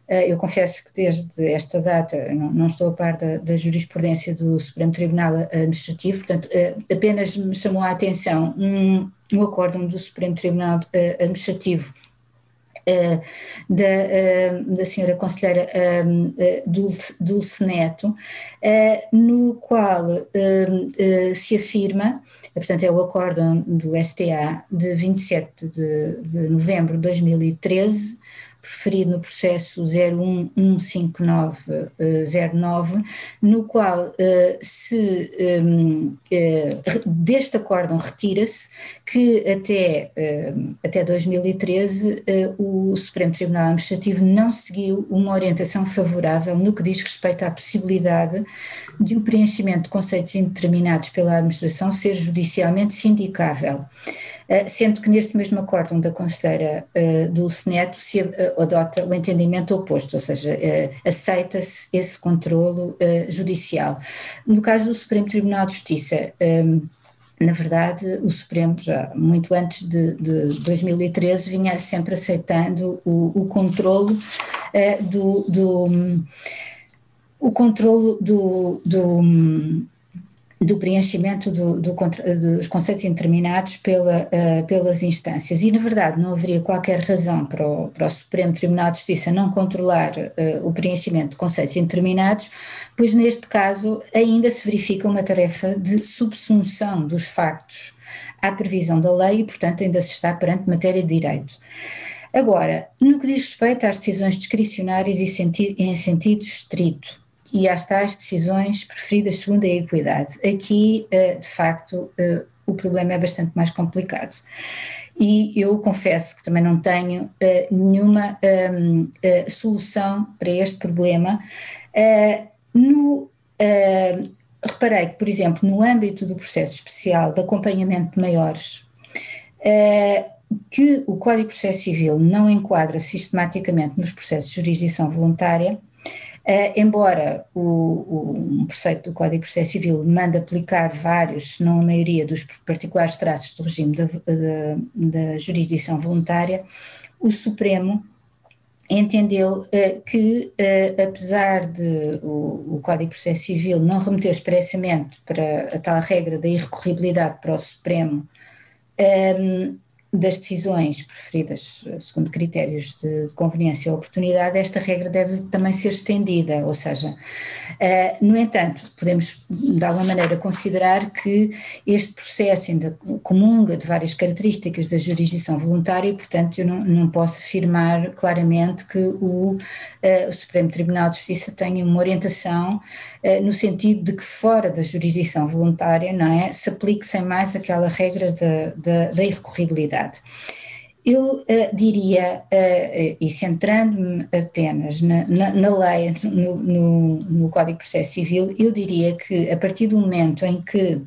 eu confesso que desde esta data não estou a par da jurisprudência do Supremo Tribunal Administrativo, portanto apenas me chamou a atenção um acórdão do Supremo Tribunal Administrativo da senhora conselheira Dulce Neto, no qual se afirma, portanto é o acórdão do STA de 27 de novembro de 2013, preferido no processo 0115909, no qual deste acórdão retira-se que até 2013 o Supremo Tribunal Administrativo não seguiu uma orientação favorável no que diz respeito à possibilidade de o preenchimento de conceitos indeterminados pela administração ser judicialmente sindicável. Sendo que neste mesmo acórdão da conselheira Dulce Neto se adota o entendimento oposto, ou seja, aceita-se esse controlo judicial. No caso do Supremo Tribunal de Justiça, na verdade, o Supremo, já muito antes de 2013, vinha sempre aceitando o controlo do preenchimento dos conceitos indeterminados pelas instâncias, e na verdade não haveria qualquer razão para o Supremo Tribunal de Justiça não controlar o preenchimento de conceitos indeterminados, pois neste caso ainda se verifica uma tarefa de subsunção dos factos à previsão da lei e, portanto, ainda se está perante matéria de direito. Agora, no que diz respeito às decisões discricionárias e em sentido estrito, e às tais decisões preferidas segundo a equidade, aqui, de facto, o problema é bastante mais complicado. E eu confesso que também não tenho nenhuma solução para este problema. Reparei que, por exemplo, no âmbito do processo especial de acompanhamento de maiores, que o Código de Processo Civil não enquadra sistematicamente nos processos de jurisdição voluntária, embora um preceito do Código de Processo Civil mande aplicar vários, se não a maioria, dos particulares traços do regime da jurisdição voluntária, o Supremo entendeu que, apesar de o Código de Processo Civil não remeter expressamente para a tal regra da irrecorribilidade para o Supremo, das decisões preferidas segundo critérios de conveniência ou oportunidade, esta regra deve também ser estendida, ou seja, no entanto, podemos de alguma maneira considerar que este processo ainda comunga de várias características da jurisdição voluntária e, portanto, eu não posso afirmar claramente que o Supremo Tribunal de Justiça tenha uma orientação no sentido de que fora da jurisdição voluntária, não é, se aplique sem mais aquela regra da irrecorribilidade. Eu diria, e centrando-me apenas na lei, no Código de Processo Civil, eu diria que a partir do momento em que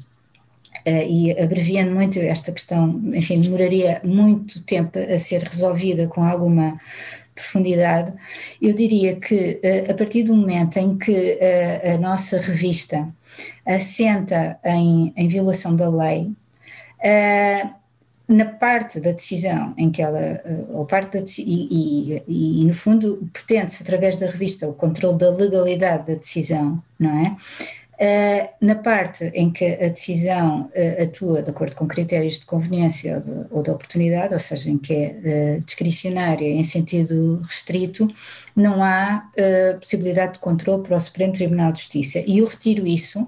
e abreviando muito esta questão, enfim, demoraria muito tempo a ser resolvida com alguma profundidade, eu diria que a partir do momento em que a nossa revista assenta em violação da lei, na parte da decisão em que ela, ou parte da, e no fundo pretende-se através da revista o controle da legalidade da decisão, não é? Na parte em que a decisão atua de acordo com critérios de conveniência ou de oportunidade, ou seja, em que é discricionária em sentido restrito, não há possibilidade de controle para o Supremo Tribunal de Justiça. E eu retiro isso,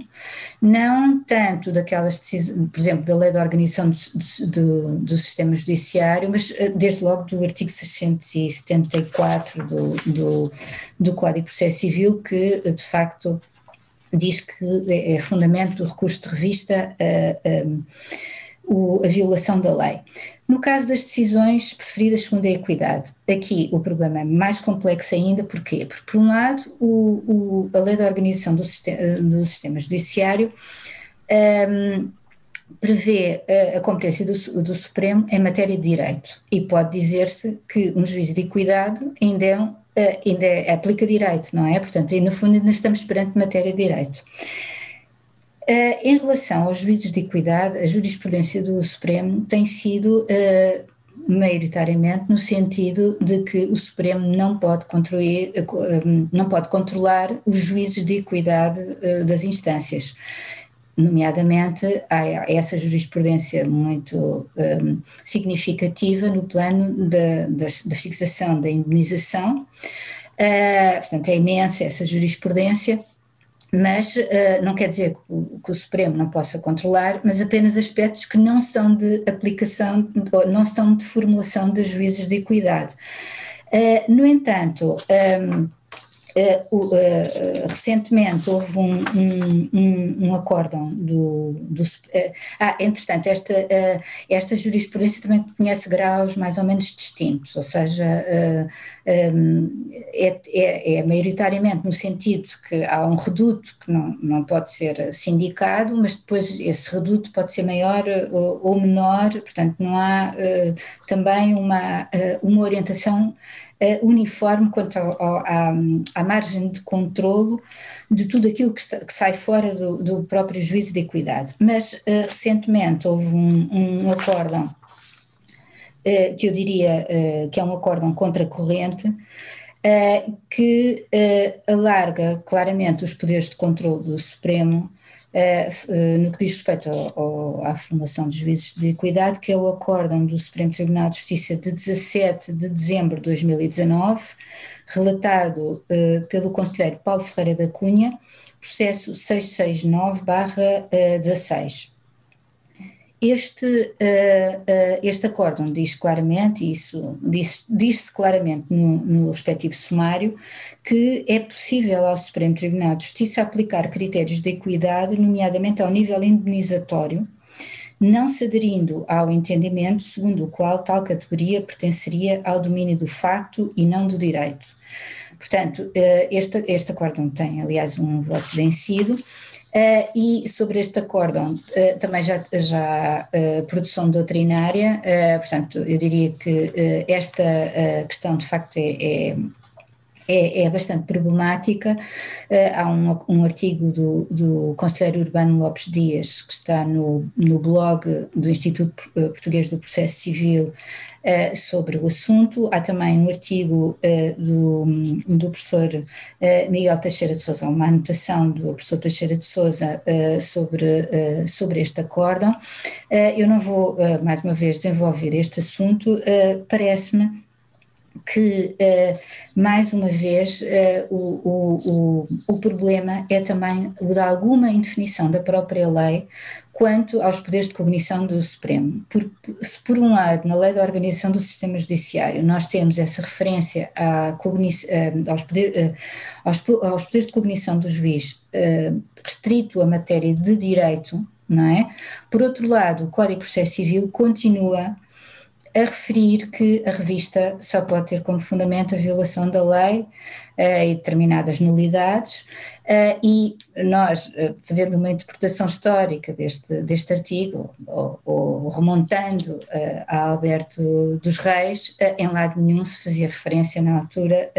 não tanto daquelas decisões, por exemplo, da lei de organização do sistema judiciário, mas desde logo do artigo 674 do Código de Processo Civil, que de facto diz que é fundamento do recurso de revista a violação da lei. No caso das decisões preferidas segundo a equidade, aqui o problema é mais complexo ainda, porquê? Porque por um lado a lei da organização do sistema judiciário prevê a competência do Supremo em matéria de direito e pode dizer-se que um juízo de equidade ainda aplica direito, não é? Portanto, no fundo ainda estamos perante matéria de direito. Em relação aos juízes de equidade, a jurisprudência do Supremo tem sido maioritariamente no sentido de que o Supremo não pode controlar os juízes de equidade das instâncias. Nomeadamente, há essa jurisprudência muito significativa no plano da fixação da indemnização, portanto é imensa essa jurisprudência, mas não quer dizer que o Supremo não possa controlar, mas apenas aspectos que não são de aplicação, não são de formulação de juízes de equidade. No entanto, recentemente houve um acórdão entretanto esta jurisprudência também conhece graus mais ou menos distintos, ou seja, é maioritariamente no sentido de que há um reduto que não pode ser sindicado, mas depois esse reduto pode ser maior ou menor, portanto não há também uma orientação uniforme quanto à margem de controlo de tudo aquilo que sai fora do próprio juízo de equidade. Mas recentemente houve um acórdão que eu diria que é um acórdão contracorrente, que alarga claramente os poderes de controle do Supremo no que diz respeito à formação de juízes de equidade, que é o acórdão do Supremo Tribunal de Justiça de 17 de dezembro de 2019, relatado pelo conselheiro Paulo Ferreira da Cunha, processo 669/16. Este acórdão diz claramente, e isso diz-se claramente no respectivo sumário, que é possível ao Supremo Tribunal de Justiça aplicar critérios de equidade, nomeadamente ao nível indemnizatório, não se aderindo ao entendimento segundo o qual tal categoria pertenceria ao domínio do facto e não do direito. Portanto, este acórdão tem, aliás, um voto vencido. E sobre este acórdão também já produção doutrinária, portanto eu diria que esta questão de facto é bastante problemática. Há um artigo do conselheiro Urbano Lopes Dias que está no blog do Instituto Português do Processo Civil sobre o assunto. Há também um artigo do professor Miguel Teixeira de Sousa, uma anotação do professor Teixeira de Sousa sobre este acórdão. Eu não vou mais uma vez desenvolver este assunto, parece-me que, mais uma vez, o problema é também o de alguma indefinição da própria lei quanto aos poderes de cognição do Supremo. Se por um lado, na lei da organização do sistema judiciário, nós temos essa referência aos poderes de cognição do juiz restrito à matéria de direito, não é? Por outro lado, o Código de Processo Civil continua a referir que a revista só pode ter como fundamento a violação da lei e determinadas nulidades, e nós, fazendo uma interpretação histórica deste artigo, ou remontando a Alberto dos Reis, em lado nenhum se fazia referência na altura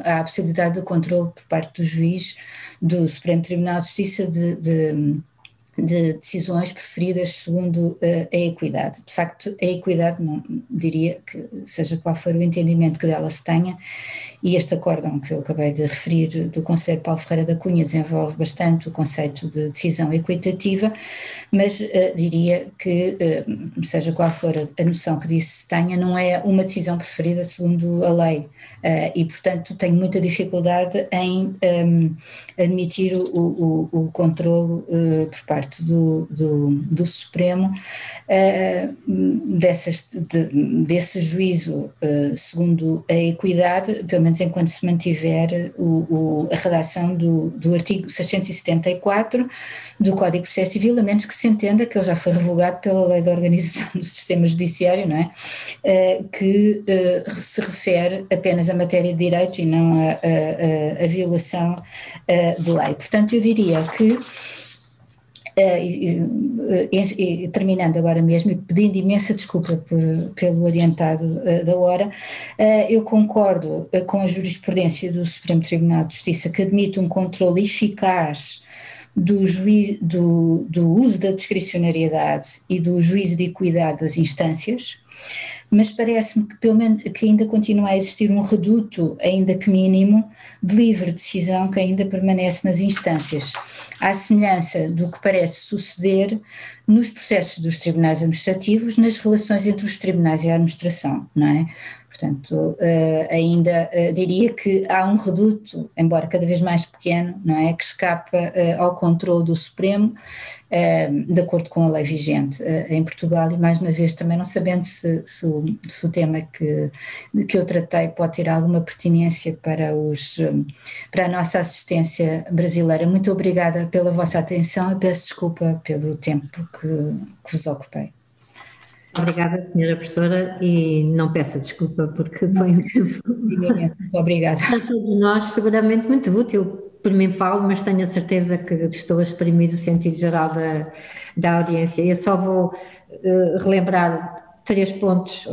à possibilidade de controle por parte do juiz do Supremo Tribunal de Justiça de decisões preferidas segundo a equidade. De facto, a equidade, não diria que seja qual for o entendimento que dela se tenha, e este acórdão que eu acabei de referir do Conselheiro Paulo Ferreira da Cunha desenvolve bastante o conceito de decisão equitativa, mas diria que, seja qual for a noção que disso se tenha, não é uma decisão preferida segundo a lei, e portanto tenho muita dificuldade em admitir o controlo por parte do Supremo desse juízo segundo a equidade, pelo menos enquanto se mantiver a redação do artigo 674 do Código de Processo Civil, a menos que se entenda que ele já foi revogado pela Lei da Organização do Sistema Judiciário, não é? Que se refere apenas à matéria de direito e não à violação de lei. Portanto, eu diria que, terminando agora mesmo e pedindo imensa desculpa pelo adiantado da hora, eu concordo com a jurisprudência do Supremo Tribunal de Justiça, que admite um controle eficaz do uso da discricionariedade e do juízo de equidade das instâncias, mas parece-me que pelo menos que ainda continua a existir um reduto, ainda que mínimo, de livre decisão que ainda permanece nas instâncias, à semelhança do que parece suceder nos processos dos tribunais administrativos, nas relações entre os tribunais e a administração, não é? Portanto, ainda diria que há um reduto, embora cada vez mais pequeno, não é, que escapa ao controle do Supremo, de acordo com a lei vigente em Portugal, e mais uma vez também não sabendo se o tema que eu tratei pode ter alguma pertinência para a nossa assistência brasileira. Muito obrigada pela vossa atenção e peço desculpa pelo tempo que vos ocupei. Obrigada, senhora professora, e não peça desculpa porque foi muito obrigada. Para todos nós, seguramente muito útil. Por mim falo, mas tenho a certeza que estou a exprimir o sentido geral da audiência. Eu só vou relembrar 3,5 pontos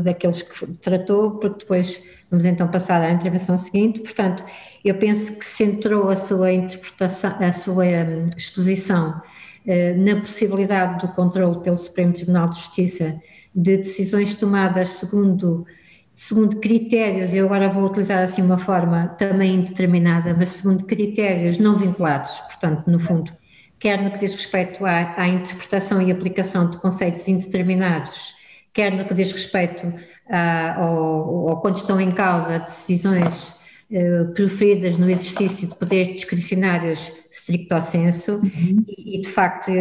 daqueles que tratou, porque depois vamos então passar à intervenção seguinte. Portanto, eu penso que centrou a sua interpretação, a sua exposição na possibilidade do controle pelo Supremo Tribunal de Justiça de decisões tomadas segundo critérios, eu agora vou utilizar assim uma forma também indeterminada, mas segundo critérios não vinculados, portanto, no fundo, quer no que diz respeito à interpretação e aplicação de conceitos indeterminados, quer no que diz respeito ou quando estão em causa decisões proferidas no exercício de poderes discricionários stricto sensu, e de facto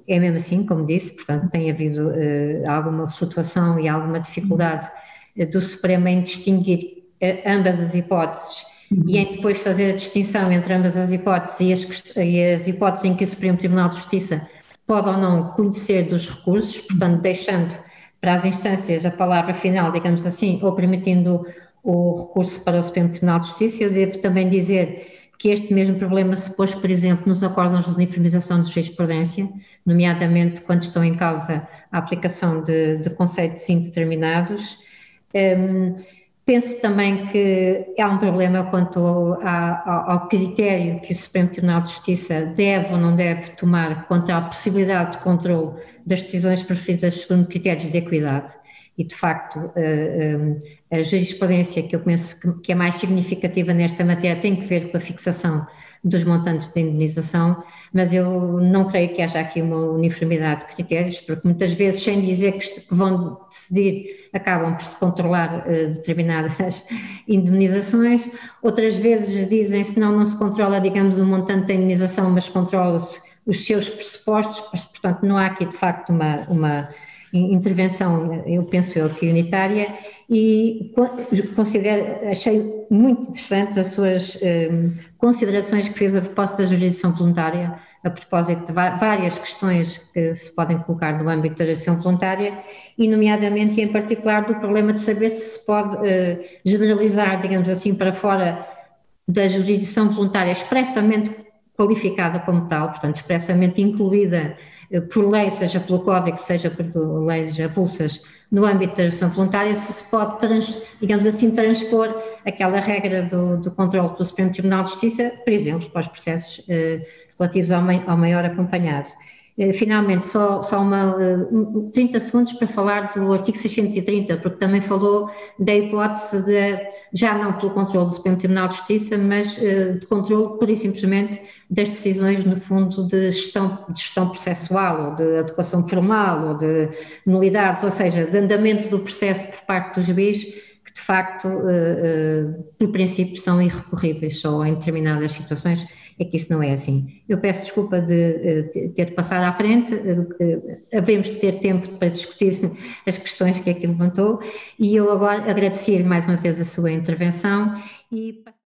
é mesmo assim, como disse, portanto tem havido alguma flutuação e alguma dificuldade do Supremo em distinguir ambas as hipóteses e em depois fazer a distinção entre ambas as hipóteses e as hipóteses em que o Supremo Tribunal de Justiça pode ou não conhecer dos recursos, portanto deixando para as instâncias a palavra final, digamos assim, ou permitindo o recurso para o Supremo Tribunal de Justiça. Eu devo também dizer que este mesmo problema se pôs, por exemplo, nos acórdãos de uniformização de jurisprudência, nomeadamente quando estão em causa a aplicação de conceitos indeterminados. Penso também que há um problema quanto ao critério que o Supremo Tribunal de Justiça deve ou não deve tomar quanto à possibilidade de controle das decisões preferidas segundo critérios de equidade. E, de facto, a jurisprudência que eu penso que é mais significativa nesta matéria tem que ver com a fixação dos montantes de indenização, mas eu não creio que haja aqui uma uniformidade de critérios, porque muitas vezes, sem dizer que vão decidir, acabam por se controlar determinadas indemnizações, outras vezes dizem, se não se controla, digamos, o montante da indemnização, mas controla-se os seus pressupostos, portanto não há aqui de facto uma intervenção, eu penso que unitária, e achei muito interessantes as suas considerações que fez a propósito da jurisdição voluntária, a propósito de várias questões que se podem colocar no âmbito da gestão voluntária e, nomeadamente, e em particular, do problema de saber se pode generalizar, digamos assim, para fora da jurisdição voluntária expressamente qualificada como tal, portanto, expressamente incluída por lei, seja pelo Código, seja por leis avulsas, no âmbito da gestão voluntária, se pode, digamos assim, transpor aquela regra do controle do Supremo Tribunal de Justiça, por exemplo, para os processos relativos ao maior acompanhado. Finalmente, só 30 segundos para falar do artigo 630, porque também falou da hipótese de, já não pelo controle do Supremo Tribunal de Justiça, mas de controle pura e simplesmente das decisões, no fundo, de gestão processual, ou de adequação formal, ou de nulidades, ou seja, de andamento do processo por parte do juiz, que de facto, por princípio, são irrecorríveis, só em determinadas situações é que isso não é assim. Eu peço desculpa de ter de passar à frente, havemos de ter tempo para discutir as questões que aqui levantou, e eu agora agradecer mais uma vez a sua intervenção e